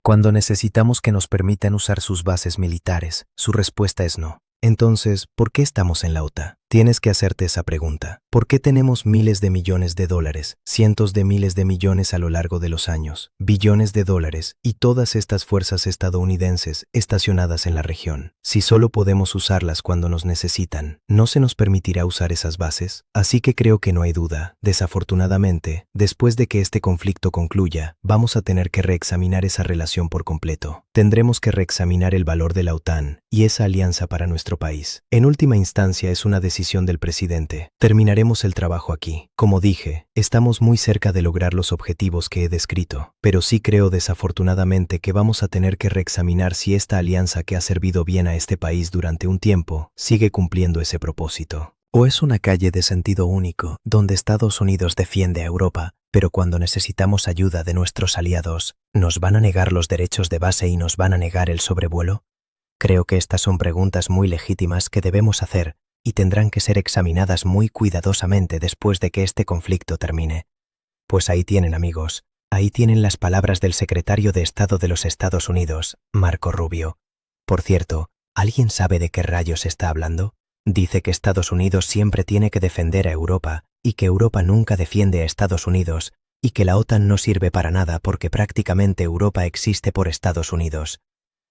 Cuando necesitamos que nos permitan usar sus bases militares, su respuesta es no. Entonces, ¿por qué estamos en la OTAN? Tienes que hacerte esa pregunta. ¿Por qué tenemos miles de millones de dólares, cientos de miles de millones a lo largo de los años, billones de dólares y todas estas fuerzas estadounidenses estacionadas en la región? Si solo podemos usarlas cuando nos necesitan, ¿no se nos permitirá usar esas bases? Así que creo que no hay duda. Desafortunadamente, después de que este conflicto concluya, vamos a tener que reexaminar esa relación por completo. Tendremos que reexaminar el valor de la OTAN y esa alianza para nuestro país. En última instancia es una decisión del presidente. Terminaremos el trabajo aquí. Como dije, estamos muy cerca de lograr los objetivos que he descrito, pero sí creo desafortunadamente que vamos a tener que reexaminar si esta alianza que ha servido bien a este país durante un tiempo sigue cumpliendo ese propósito. O es una calle de sentido único, donde Estados Unidos defiende a Europa, pero cuando necesitamos ayuda de nuestros aliados, ¿nos van a negar los derechos de base y nos van a negar el sobrevuelo? Creo que estas son preguntas muy legítimas que debemos hacer y tendrán que ser examinadas muy cuidadosamente después de que este conflicto termine. Pues ahí tienen, amigos, ahí tienen las palabras del secretario de Estado de los Estados Unidos, Marco Rubio. Por cierto, ¿alguien sabe de qué rayos está hablando? Dice que Estados Unidos siempre tiene que defender a Europa y que Europa nunca defiende a Estados Unidos y que la OTAN no sirve para nada porque prácticamente Europa existe por Estados Unidos.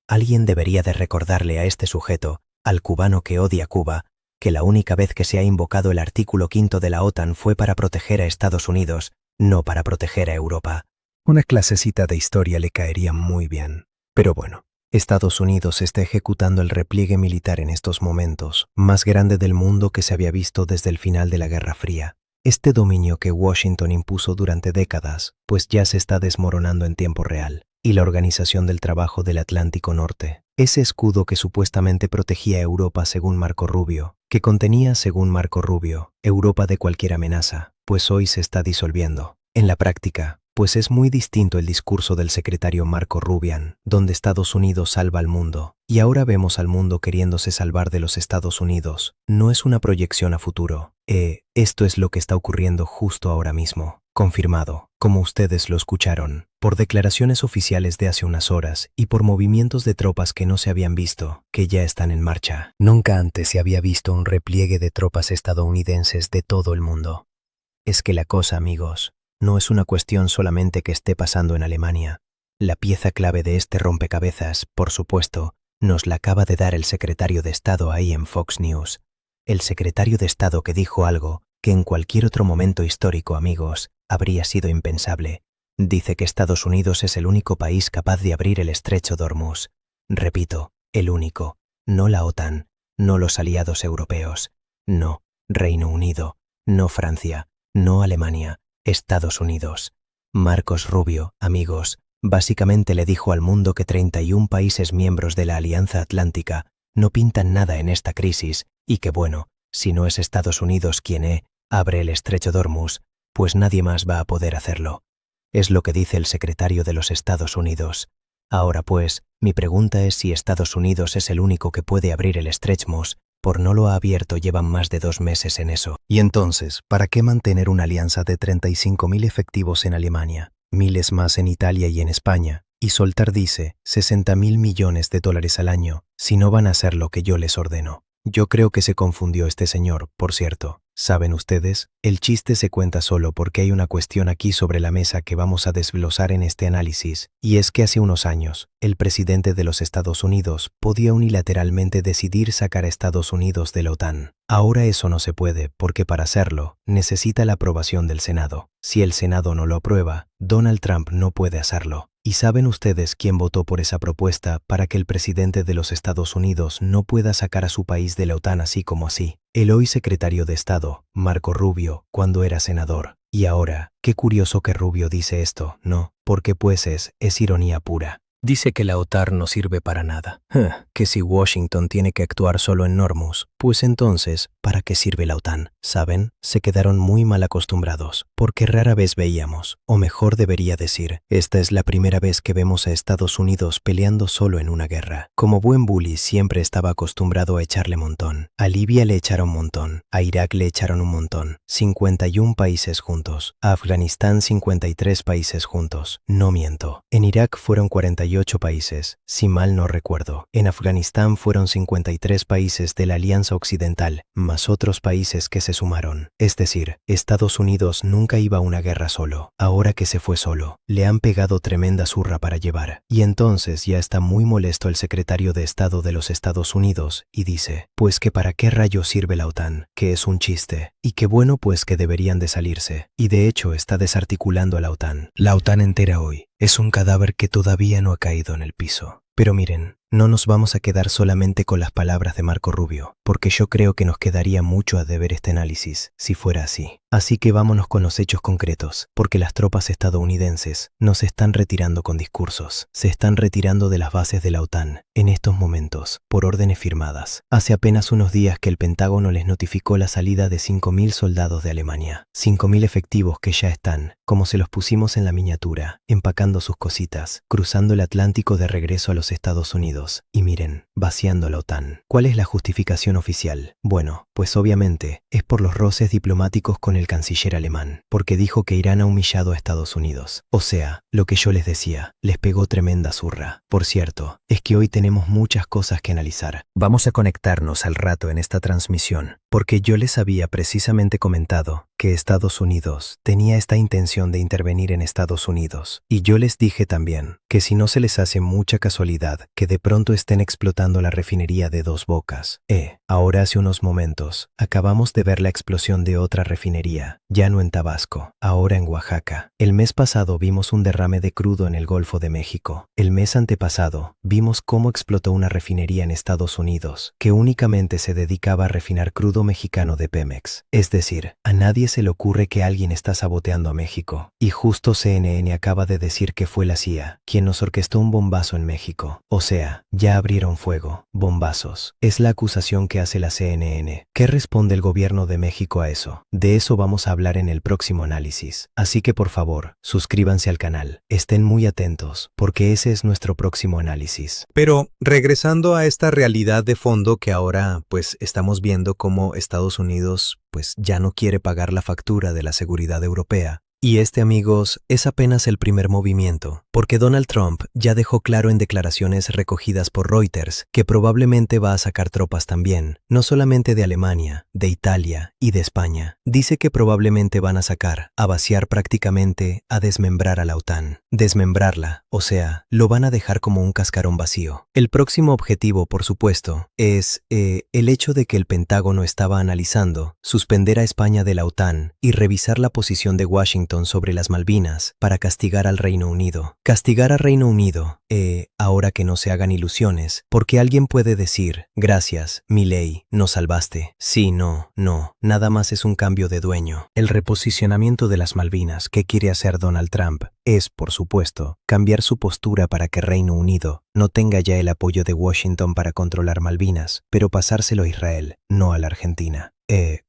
Alguien debería de recordarle a este sujeto, al cubano que odia Cuba, que la única vez que se ha invocado el artículo 5 de la OTAN fue para proteger a Estados Unidos, no para proteger a Europa. Una clasecita de historia le caería muy bien. Pero bueno, Estados Unidos está ejecutando el repliegue militar en estos momentos, más grande del mundo que se había visto desde el final de la Guerra Fría. Este dominio que Washington impuso durante décadas, pues ya se está desmoronando en tiempo real. Y la Organización del Trabajo del Atlántico Norte, ese escudo que supuestamente protegía a Europa según Marco Rubio, que contenía, según Marco Rubio, Europa de cualquier amenaza, pues hoy se está disolviendo. En la práctica, pues es muy distinto el discurso del secretario Marco Rubio, donde Estados Unidos salva al mundo, y ahora vemos al mundo queriéndose salvar de los Estados Unidos. No es una proyección a futuro. Esto es lo que está ocurriendo justo ahora mismo. Confirmado, como ustedes lo escucharon, por declaraciones oficiales de hace unas horas y por movimientos de tropas que no se habían visto, que ya están en marcha. Nunca antes se había visto un repliegue de tropas estadounidenses de todo el mundo. Es que la cosa, amigos, no es una cuestión solamente que esté pasando en Alemania. La pieza clave de este rompecabezas, por supuesto, nos la acaba de dar el secretario de Estado ahí en Fox News. El secretario de Estado que dijo algo que en cualquier otro momento histórico, amigos, habría sido impensable. Dice que Estados Unidos es el único país capaz de abrir el estrecho de Hormuz. Repito, el único. No la OTAN, no los aliados europeos, no Reino Unido, no Francia, no Alemania, Estados Unidos. Marcos Rubio, amigos, básicamente le dijo al mundo que 31 países miembros de la Alianza Atlántica no pintan nada en esta crisis y que bueno, si no es Estados Unidos quien abre el estrecho de Hormuz, pues nadie más va a poder hacerlo. Es lo que dice el secretario de los Estados Unidos. Ahora pues, mi pregunta es si Estados Unidos es el único que puede abrir el Stretch Hormuz, por no lo ha abierto llevan más de 2 meses en eso. Y entonces, ¿para qué mantener una alianza de 35.000 efectivos en Alemania, miles más en Italia y en España, y soltar, dice, 60.000 millones de dólares al año, si no van a hacer lo que yo les ordeno? Yo creo que se confundió este señor, por cierto. ¿Saben ustedes? El chiste se cuenta solo porque hay una cuestión aquí sobre la mesa que vamos a desglosar en este análisis, y es que hace unos años, el presidente de los Estados Unidos podía unilateralmente decidir sacar a Estados Unidos de la OTAN. Ahora eso no se puede porque para hacerlo, necesita la aprobación del Senado. Si el Senado no lo aprueba, Donald Trump no puede hacerlo. ¿Y saben ustedes quién votó por esa propuesta para que el presidente de los Estados Unidos no pueda sacar a su país de la OTAN así como así? El hoy secretario de Estado, Marco Rubio, cuando era senador. Y ahora, qué curioso que Rubio dice esto, ¿no? Porque pues es ironía pura. Dice que la OTAN no sirve para nada. Que si Washington tiene que actuar solo en Hormuz, pues entonces, ¿para qué sirve la OTAN? ¿Saben? Se quedaron muy mal acostumbrados, porque rara vez veíamos, o mejor debería decir, esta es la primera vez que vemos a Estados Unidos peleando solo en una guerra. Como buen bully siempre estaba acostumbrado a echarle montón. A Libia le echaron montón, a Irak le echaron un montón. 51 países juntos, a Afganistán 53 países juntos. No miento. En Irak fueron 48 países, si mal no recuerdo. En Afganistán fueron 53 países de la Alianza Occidental, más otros países que se sumaron. Es decir, Estados Unidos nunca iba a una guerra solo. Ahora que se fue solo, le han pegado tremenda zurra para llevar. Y entonces ya está muy molesto el secretario de Estado de los Estados Unidos y dice, pues que para qué rayos sirve la OTAN, que es un chiste. Y qué bueno pues que deberían de salirse. Y de hecho está desarticulando a la OTAN. La OTAN entera hoy es un cadáver que todavía no ha caído en el piso. Pero miren, no nos vamos a quedar solamente con las palabras de Marco Rubio, porque yo creo que nos quedaría mucho a deber este análisis, si fuera así. Así que vámonos con los hechos concretos, porque las tropas estadounidenses no se están retirando con discursos, se están retirando de las bases de la OTAN, en estos momentos, por órdenes firmadas. Hace apenas unos días que el Pentágono les notificó la salida de 5.000 soldados de Alemania, 5.000 efectivos que ya están, como se los pusimos en la miniatura, empacando sus cositas, cruzando el Atlántico de regreso a los Estados Unidos, y miren, vaciando la OTAN. ¿Cuál es la justificación oficial? Bueno, pues obviamente, es por los roces diplomáticos con el canciller alemán, porque dijo que Irán ha humillado a Estados Unidos. O sea, lo que yo les decía, les pegó tremenda zurra. Por cierto, es que hoy tenemos muchas cosas que analizar. Vamos a conectarnos al rato en esta transmisión, porque yo les había precisamente comentado que Estados Unidos tenía esta intención de intervenir en Estados Unidos. Y yo les dije también que si no se les hace mucha casualidad que de pronto estén explotando la refinería de Dos Bocas. Ahora hace unos momentos, acabamos de ver la explosión de otra refinería, ya no en Tabasco, ahora en Oaxaca. El mes pasado vimos un derrame de crudo en el Golfo de México. El mes antepasado, vimos cómo explotó una refinería en Estados Unidos, que únicamente se dedicaba a refinar crudo mexicano de Pemex. Es decir, a nadie se le ocurre que alguien está saboteando a México. Y justo CNN acaba de decir que fue la CIA quien nos orquestó un bombazo en México. O sea, ya abrieron fuego. Bombazos. Es la acusación que hace la CNN. ¿Qué responde el gobierno de México a eso? De eso vamos a hablar en el próximo análisis. Así que por favor, suscríbanse al canal. Estén muy atentos, porque ese es nuestro próximo análisis. Pero regresando a esta realidad de fondo que ahora pues estamos viendo cómo Estados Unidos pues ya no quiere pagar la factura de la seguridad europea. Y amigos, es apenas el primer movimiento, porque Donald Trump ya dejó claro en declaraciones recogidas por Reuters que probablemente va a sacar tropas también, no solamente de Alemania, de Italia y de España. Dice que probablemente van a sacar, a vaciar prácticamente, a desmembrar a la OTAN. Desmembrarla, o sea, lo van a dejar como un cascarón vacío. El próximo objetivo, por supuesto, es el hecho de que el Pentágono estaba analizando suspender a España de la OTAN y revisar la posición de Washington sobre las Malvinas para castigar al Reino Unido. Castigar al Reino Unido, ahora que no se hagan ilusiones, porque alguien puede decir, gracias, Milei, nos salvaste. Sí, no, nada más es un cambio de dueño. El reposicionamiento de las Malvinas que quiere hacer Donald Trump es, por supuesto, cambiar su postura para que Reino Unido no tenga ya el apoyo de Washington para controlar Malvinas, pero pasárselo a Israel, no a la Argentina.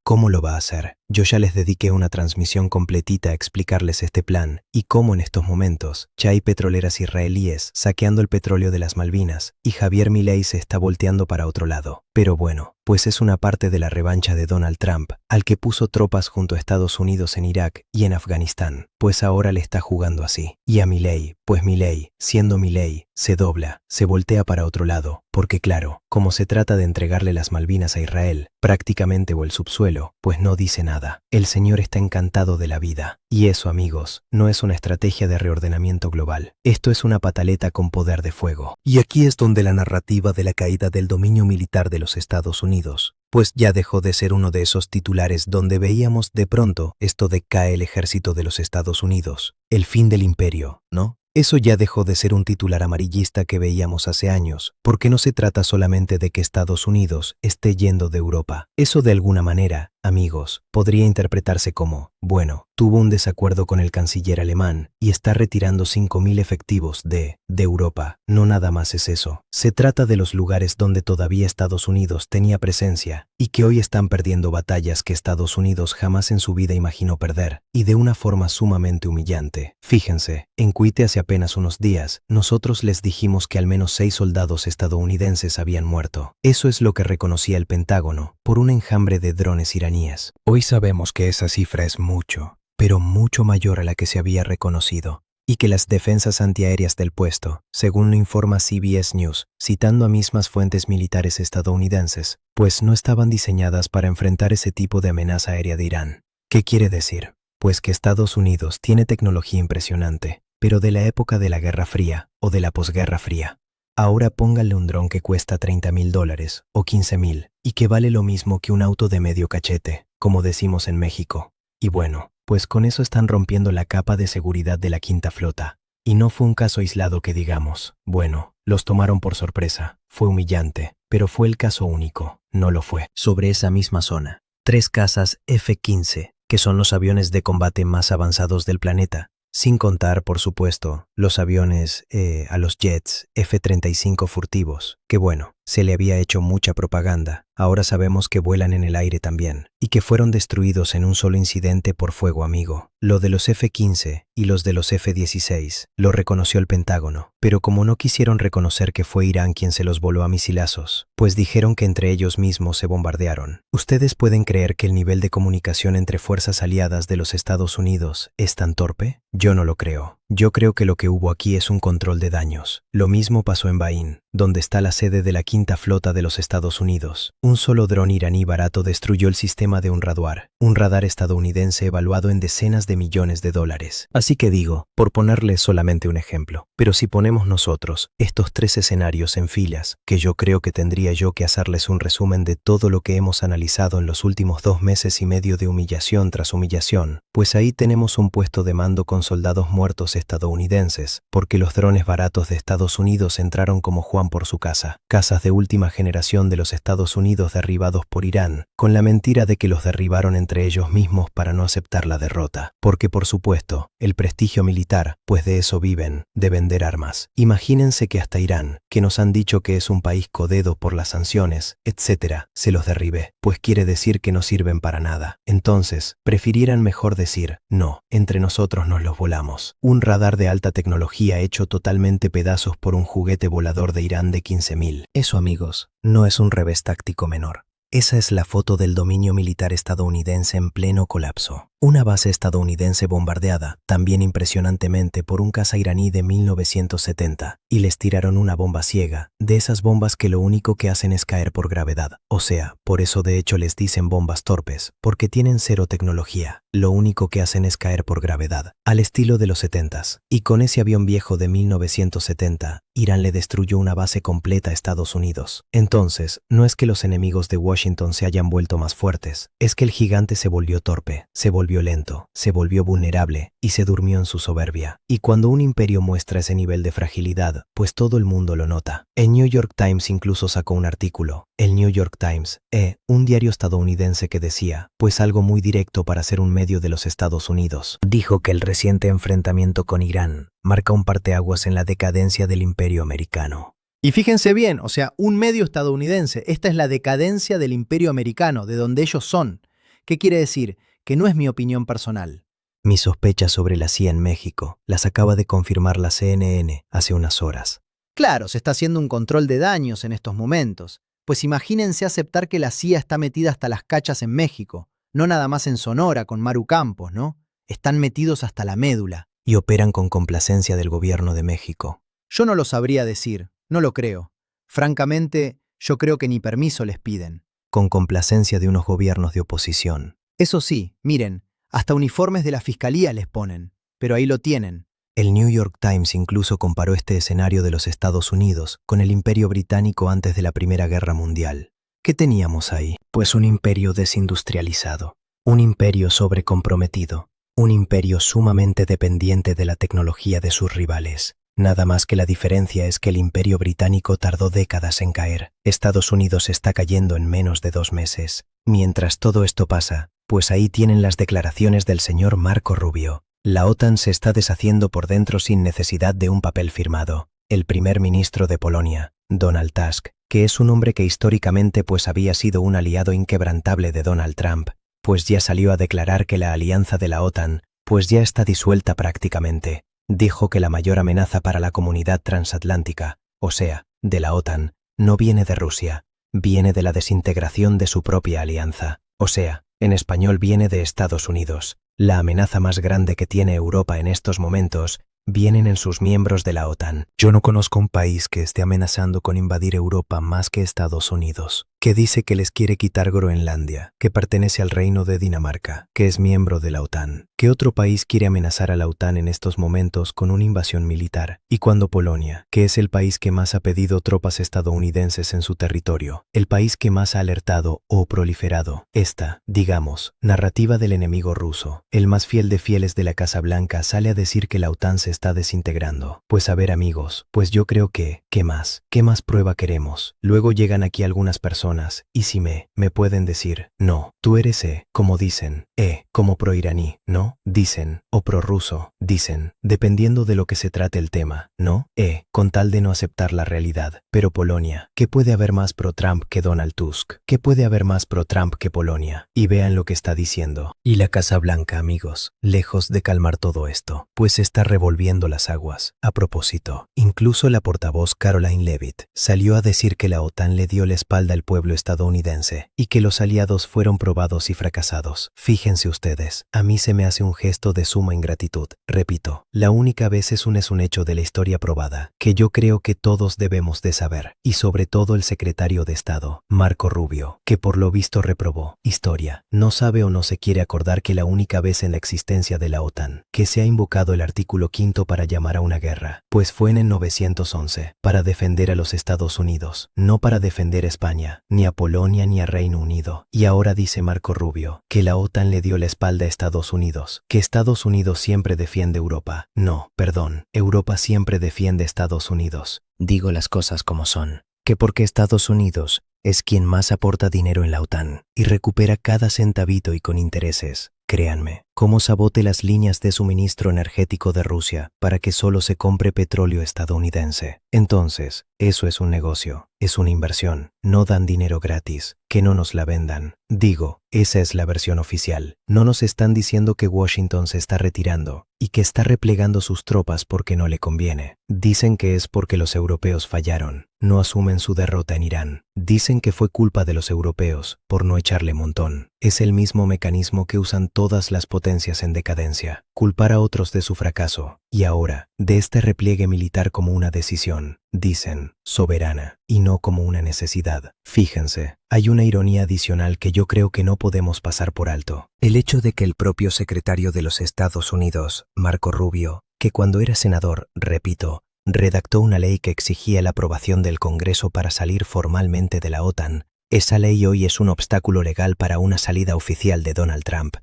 ¿Cómo lo va a hacer? Yo ya les dediqué una transmisión completita a explicarles este plan y cómo en estos momentos ya hay petroleras israelíes saqueando el petróleo de las Malvinas y Javier Milei se está volteando para otro lado. Pero bueno, pues es una parte de la revancha de Donald Trump, al que puso tropas junto a Estados Unidos en Irak y en Afganistán, pues ahora le está jugando así. Y a Milei, pues Milei, siendo Milei, se dobla, se voltea para otro lado, porque claro, como se trata de entregarle las Malvinas a Israel, prácticamente o el subsuelo, pues no dice nada. El señor está encantado de la vida. Y eso, amigos, no es una estrategia de reordenamiento global. Esto es una pataleta con poder de fuego. Y aquí es donde la narrativa de la caída del dominio militar de los Estados Unidos, pues ya dejó de ser uno de esos titulares donde veíamos de pronto esto de cae el ejército de los Estados Unidos, el fin del imperio, ¿no? Eso ya dejó de ser un titular amarillista que veíamos hace años, porque no se trata solamente de que Estados Unidos esté yendo de Europa. Eso de alguna manera amigos, podría interpretarse como, bueno, tuvo un desacuerdo con el canciller alemán y está retirando 5.000 efectivos de Europa. No, nada más es eso. Se trata de los lugares donde todavía Estados Unidos tenía presencia y que hoy están perdiendo batallas que Estados Unidos jamás en su vida imaginó perder, y de una forma sumamente humillante. Fíjense, en Kuwait hace apenas unos días, nosotros les dijimos que al menos 6 soldados estadounidenses habían muerto. Eso es lo que reconocía el Pentágono por un enjambre de drones iraníes. Hoy sabemos que esa cifra es mucho, pero mucho mayor a la que se había reconocido, y que las defensas antiaéreas del puesto, según lo informa CBS News, citando a mismas fuentes militares estadounidenses, pues no estaban diseñadas para enfrentar ese tipo de amenaza aérea de Irán. ¿Qué quiere decir? Pues que Estados Unidos tiene tecnología impresionante, pero de la época de la Guerra Fría o de la posguerra fría. Ahora póngale un dron que cuesta $30.000 o 15.000 y que vale lo mismo que un auto de medio cachete, como decimos en México. Y bueno, pues con eso están rompiendo la capa de seguridad de la Quinta Flota. Y no fue un caso aislado que digamos, bueno, los tomaron por sorpresa, fue humillante, pero fue el caso único, no lo fue. Sobre esa misma zona, 3 cazas F-15, que son los aviones de combate más avanzados del planeta, sin contar, por supuesto, los aviones, a los jets F-35 furtivos, que bueno, se le había hecho mucha propaganda. Ahora sabemos que vuelan en el aire también, y que fueron destruidos en un solo incidente por fuego amigo. Lo de los F-15 y los de los F-16 lo reconoció el Pentágono, pero como no quisieron reconocer que fue Irán quien se los voló a misilazos, pues dijeron que entre ellos mismos se bombardearon. ¿Ustedes pueden creer que el nivel de comunicación entre fuerzas aliadas de los Estados Unidos es tan torpe? Yo no lo creo. Yo creo que lo que hubo aquí es un control de daños. Lo mismo pasó en Bahín, donde está la sede de la Quinta Flota de los Estados Unidos. Un solo dron iraní barato destruyó el sistema de un radar estadounidense evaluado en decenas de millones de dólares. Así que digo, por ponerles solamente un ejemplo, pero si ponemos nosotros estos 3 escenarios en filas, que yo creo que tendría yo que hacerles un resumen de todo lo que hemos analizado en los últimos 2 meses y medio de humillación tras humillación, pues ahí tenemos un puesto de mando con soldados muertos estadounidenses, porque los drones baratos de Estados Unidos entraron como Juan por su casa. Casas de última generación de los Estados Unidos derribados por Irán, con la mentira de que los derribaron entre ellos mismos para no aceptar la derrota. Porque por supuesto, el prestigio militar, pues de eso viven, de vender armas. Imagínense que hasta Irán, que nos han dicho que es un país codedo por las sanciones, etc., se los derribe, pues quiere decir que no sirven para nada. Entonces, prefirieran mejor decir, no, entre nosotros nos los volamos. Un radar de alta tecnología hecho totalmente pedazos por un juguete volador de Irán de 15.000. Eso, amigos, no es un revés táctico menor. Esa es la foto del dominio militar estadounidense en pleno colapso. Una base estadounidense bombardeada, también impresionantemente por un caza iraní de 1970, y les tiraron una bomba ciega, de esas bombas que lo único que hacen es caer por gravedad. O sea, por eso de hecho les dicen bombas torpes, porque tienen 0 tecnología. Lo único que hacen es caer por gravedad, al estilo de los 70s. Y con ese avión viejo de 1970, Irán le destruyó una base completa a Estados Unidos. Entonces, no es que los enemigos de Washington se hayan vuelto más fuertes, es que el gigante se volvió torpe, se volvió lento, se volvió vulnerable y se durmió en su soberbia. Y cuando un imperio muestra ese nivel de fragilidad, pues todo el mundo lo nota. El New York Times incluso sacó un artículo, el New York Times, un diario estadounidense que decía, pues algo muy directo para ser un medio de los Estados Unidos. Dijo que el reciente enfrentamiento con Irán marca un parteaguas en la decadencia del imperio americano. Y fíjense bien, o sea, un medio estadounidense, esta es la decadencia del imperio americano, de donde ellos son. ¿Qué quiere decir? Que no es mi opinión personal. Mis sospechas sobre la CIA en México las acaba de confirmar la CNN hace unas horas. Claro, se está haciendo un control de daños en estos momentos. Pues imagínense aceptar que la CIA está metida hasta las cachas en México, no nada más en Sonora con Maru Campos, ¿no? Están metidos hasta la médula. Y operan con complacencia del gobierno de México. Yo no lo sabría decir, no lo creo. Francamente, yo creo que ni permiso les piden. Con complacencia de unos gobiernos de oposición. Eso sí, miren, hasta uniformes de la fiscalía les ponen, pero ahí lo tienen. El New York Times incluso comparó este escenario de los Estados Unidos con el Imperio Británico antes de la Primera Guerra Mundial. ¿Qué teníamos ahí? Pues un imperio desindustrializado, un imperio sobrecomprometido, un imperio sumamente dependiente de la tecnología de sus rivales. Nada más que la diferencia es que el Imperio Británico tardó décadas en caer. Estados Unidos está cayendo en menos de 2 meses. Mientras todo esto pasa, pues ahí tienen las declaraciones del señor Marco Rubio. La OTAN se está deshaciendo por dentro sin necesidad de un papel firmado. El primer ministro de Polonia, Donald Tusk, que es un hombre que históricamente pues había sido un aliado inquebrantable de Donald Trump, pues ya salió a declarar que la alianza de la OTAN pues ya está disuelta prácticamente. Dijo que la mayor amenaza para la comunidad transatlántica, o sea, de la OTAN, no viene de Rusia, viene de la desintegración de su propia alianza, o sea, en español viene de Estados Unidos. La amenaza más grande que tiene Europa en estos momentos vienen en sus miembros de la OTAN. Yo no conozco un país que esté amenazando con invadir Europa más que Estados Unidos, que dice que les quiere quitar Groenlandia, que pertenece al reino de Dinamarca, que es miembro de la OTAN. ¿Qué otro país quiere amenazar a la OTAN en estos momentos con una invasión militar? Y cuando Polonia, que es el país que más ha pedido tropas estadounidenses en su territorio, el país que más ha alertado o proliferado esta, digamos, narrativa del enemigo ruso, el más fiel de fieles de la Casa Blanca sale a decir que la OTAN se está desintegrando. Pues a ver amigos, pues yo creo que, ¿qué más prueba queremos? Luego llegan aquí algunas personas, y si me pueden decir, no, tú eres como dicen, como pro-iraní, ¿no? Dicen, o pro-ruso, dicen, dependiendo de lo que se trate el tema, ¿no? Con tal de no aceptar la realidad. Pero Polonia, ¿qué puede haber más pro-Trump que Donald Tusk? ¿Qué puede haber más pro-Trump que Polonia? Y vean lo que está diciendo. Y la Casa Blanca, amigos, lejos de calmar todo esto, pues está revolviendo las aguas. A propósito, incluso la portavoz Caroline Leavitt salió a decir que la OTAN le dio la espalda al pueblo estadounidense y que los aliados fueron probados y fracasados. Fíjense ustedes, a mí se me hace un gesto de suma ingratitud. Repito, la única vez es un hecho de la historia probada, que yo creo que todos debemos de saber, y sobre todo el secretario de Estado, Marco Rubio, que por lo visto reprobó historia. No sabe o no se quiere acordar que la única vez en la existencia de la OTAN que se ha invocado el artículo 5 para llamar a una guerra, pues fue en el 911, para defender a los Estados Unidos, no para defender a España, ni a Polonia ni a Reino Unido. Y ahora dice Marco Rubio que la OTAN le dio la espalda a Estados Unidos, que Estados Unidos siempre defiende Europa. No, perdón, Europa siempre defiende a Estados Unidos. Digo las cosas como son, que porque Estados Unidos es quien más aporta dinero en la OTAN y recupera cada centavito y con intereses. Créanme, cómo sabote las líneas de suministro energético de Rusia para que solo se compre petróleo estadounidense. Entonces, eso es un negocio, es una inversión, no dan dinero gratis, que no nos la vendan. Digo, esa es la versión oficial. No nos están diciendo que Washington se está retirando y que está replegando sus tropas porque no le conviene. Dicen que es porque los europeos fallaron, no asumen su derrota en Irán. Dicen que fue culpa de los europeos por no echarle montón. Es el mismo mecanismo que usan todas las potencias en decadencia, culpar a otros de su fracaso, y ahora, de este repliegue militar como una decisión, dicen, soberana, y no como una necesidad. Fíjense, hay una ironía adicional que yo creo que no podemos pasar por alto. El hecho de que el propio secretario de los Estados Unidos, Marco Rubio, que cuando era senador, repito, redactó una ley que exigía la aprobación del Congreso para salir formalmente de la OTAN, esa ley hoy es un obstáculo legal para una salida oficial de Donald Trump.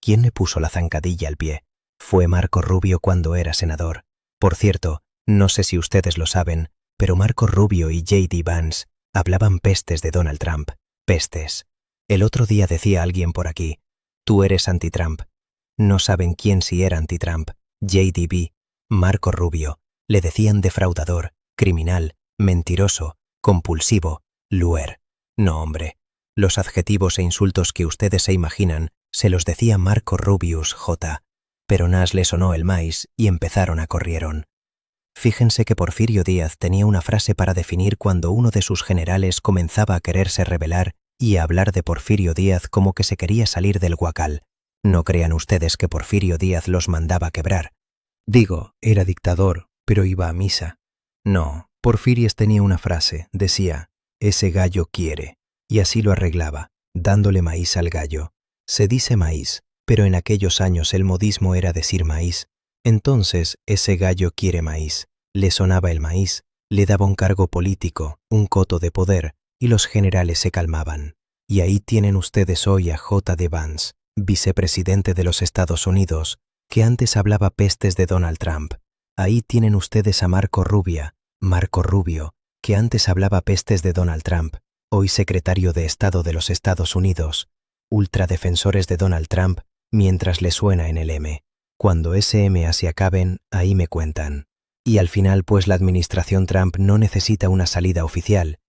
¿Quién le puso la zancadilla al pie? Fue Marco Rubio cuando era senador. Por cierto, no sé si ustedes lo saben, pero Marco Rubio y J.D. Vance hablaban pestes de Donald Trump. Pestes. El otro día decía alguien por aquí, tú eres anti-Trump. No saben quién sí era anti-Trump. J.D.B., Marco Rubio. Le decían defraudador, criminal, mentiroso, compulsivo, luer. No, hombre. Los adjetivos e insultos que ustedes se imaginan se los decía Marco Rubius J. Pero Nas le sonó el maíz y empezaron a corrieron. Fíjense que Porfirio Díaz tenía una frase para definir cuando uno de sus generales comenzaba a quererse rebelar y a hablar de Porfirio Díaz como que se quería salir del guacal. No crean ustedes que Porfirio Díaz los mandaba quebrar. Digo, era dictador, pero iba a misa. No, Porfirios tenía una frase, decía, ese gallo quiere, y así lo arreglaba, dándole maíz al gallo. Se dice maíz, pero en aquellos años el modismo era decir maíz. Entonces, ese gallo quiere maíz. Le sonaba el maíz, le daba un cargo político, un coto de poder, y los generales se calmaban. Y ahí tienen ustedes hoy a J.D. Vance, vicepresidente de los Estados Unidos, que antes hablaba pestes de Donald Trump. Ahí tienen ustedes a Marco Rubio, que antes hablaba pestes de Donald Trump, hoy secretario de Estado de los Estados Unidos, ultradefensores de Donald Trump, mientras le suena en el M. Cuando ese M se acaben, ahí me cuentan. Y al final, pues la administración Trump no necesita una salida oficial.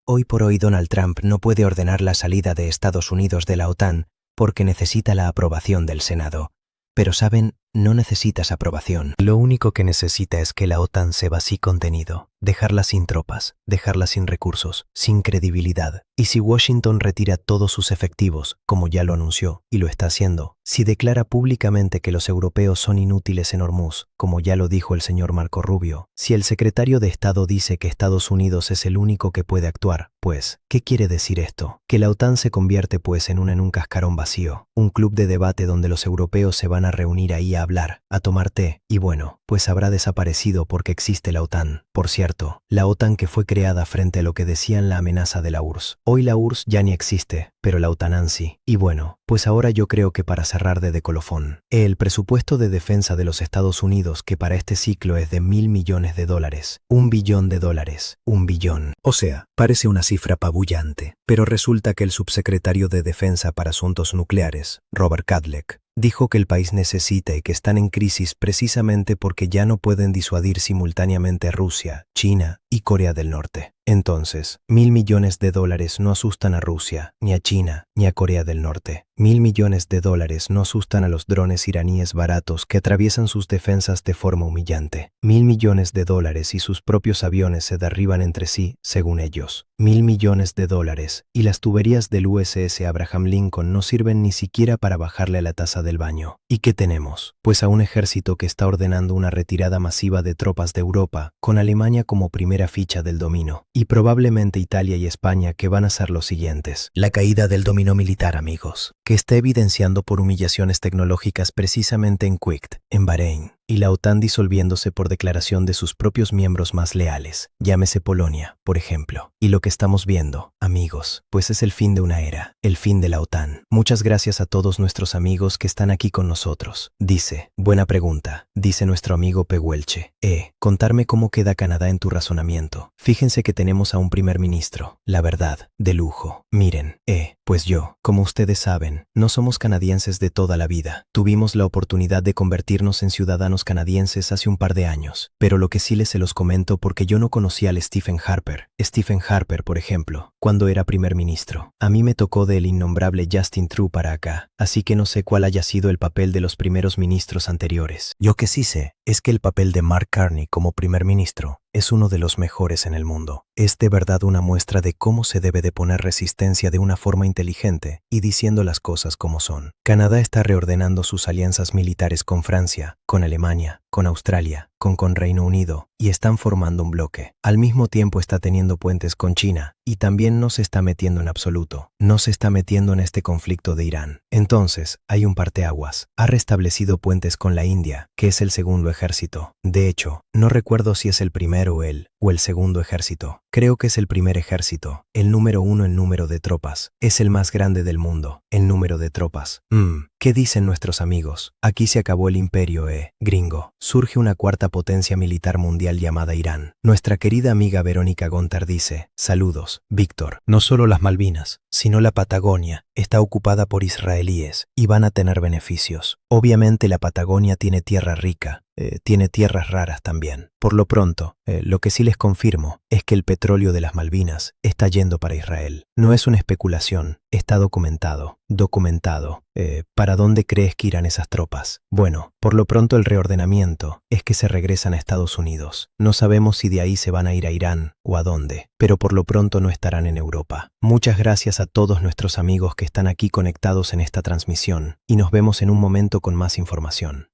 Hoy por hoy Donald Trump no puede ordenar la salida de Estados Unidos de la OTAN porque necesita la aprobación del Senado. Pero saben, no necesitas aprobación. Lo único que necesita es que la OTAN se vacíe contenido, dejarla sin tropas, dejarla sin recursos, sin credibilidad. Y si Washington retira todos sus efectivos, como ya lo anunció, y lo está haciendo, si declara públicamente que los europeos son inútiles en Hormuz, como ya lo dijo el señor Marco Rubio, si el secretario de Estado dice que Estados Unidos es el único que puede actuar, pues, ¿qué quiere decir esto? Que la OTAN se convierte pues en un cascarón vacío, un club de debate donde los europeos se van a reunir ahí a hablar, a tomar té, y bueno, pues habrá desaparecido porque existe la OTAN. Por cierto, la OTAN que fue creada frente a lo que decían la amenaza de la URSS. Hoy la URSS ya ni existe, pero la OTAN sí. Y bueno, pues ahora yo creo que para cerrar de colofón, el presupuesto de defensa de los Estados Unidos que para este ciclo es de $1.000 millones, $1 billón, $1 billón. O sea, parece una cifra apabullante, pero resulta que el subsecretario de Defensa para Asuntos Nucleares, Robert Kadlec, dijo que el país necesita y que están en crisis precisamente porque ya no pueden disuadir simultáneamente a Rusia, China y Corea del Norte. Entonces, $1.000 millones no asustan a Rusia, ni a China, ni a Corea del Norte. $1.000 millones no asustan a los drones iraníes baratos que atraviesan sus defensas de forma humillante. $1.000 millones y sus propios aviones se derriban entre sí, según ellos. $1.000 millones y las tuberías del USS Abraham Lincoln no sirven ni siquiera para bajarle a la taza del baño. ¿Y qué tenemos? Pues a un ejército que está ordenando una retirada masiva de tropas de Europa, con Alemania como primera ficha del dominio. Y probablemente Italia y España que van a ser los siguientes. La caída del dominio militar, amigos, que está evidenciando por humillaciones tecnológicas precisamente en Kuwait, en Bahrein, y la OTAN disolviéndose por declaración de sus propios miembros más leales, llámese Polonia, por ejemplo. Y lo que estamos viendo, amigos, pues es el fin de una era, el fin de la OTAN. Muchas gracias a todos nuestros amigos que están aquí con nosotros. Dice, buena pregunta, dice nuestro amigo Pehuelche. Contarme cómo queda Canadá en tu razonamiento. Fíjense que tenemos a un primer ministro, la verdad, de lujo. Miren, pues yo, como ustedes saben, no somos canadienses de toda la vida. Tuvimos la oportunidad de convertirnos en ciudadanos canadienses hace un par de años, pero lo que sí se los comento porque yo no conocía al Stephen Harper. Stephen Harper, por ejemplo, cuando era primer ministro. A mí me tocó del innombrable Justin Trudeau para acá, así que no sé cuál haya sido el papel de los primeros ministros anteriores. Yo que sí sé es que el papel de Mark Carney como primer ministro es uno de los mejores en el mundo. Es de verdad una muestra de cómo se debe de poner resistencia de una forma inteligente y diciendo las cosas como son. Canadá está reordenando sus alianzas militares con Francia, con Alemania, con Australia, con Reino Unido, y están formando un bloque. Al mismo tiempo está teniendo puentes con China, y también no se está metiendo en absoluto. No se está metiendo en este conflicto de Irán. Entonces, hay un parteaguas. Ha restablecido puentes con la India, que es el segundo ejército. De hecho, no recuerdo si es el primero o el segundo ejército. Creo que es el primer ejército. El número 1 en número de tropas. Es el más grande del mundo, en número de tropas. ¿Qué dicen nuestros amigos? Aquí se acabó el imperio, gringo. Surge una cuarta potencia militar mundial llamada Irán. Nuestra querida amiga Verónica Gontar dice, saludos, Víctor. No solo las Malvinas, sino la Patagonia está ocupada por israelíes y van a tener beneficios. Obviamente la Patagonia tiene tierra rica, tiene tierras raras también. Por lo pronto, lo que sí les confirmo es que el petróleo de las Malvinas está yendo para Israel. No es una especulación, está documentado. ¿Para dónde crees que irán esas tropas? Bueno, por lo pronto el reordenamiento es que se regresan a Estados Unidos. No sabemos si de ahí se van a ir a Irán o a dónde, pero por lo pronto no estarán en Europa. Muchas gracias a todos nuestros amigos que están aquí conectados en esta transmisión y nos vemos en un momento con más información.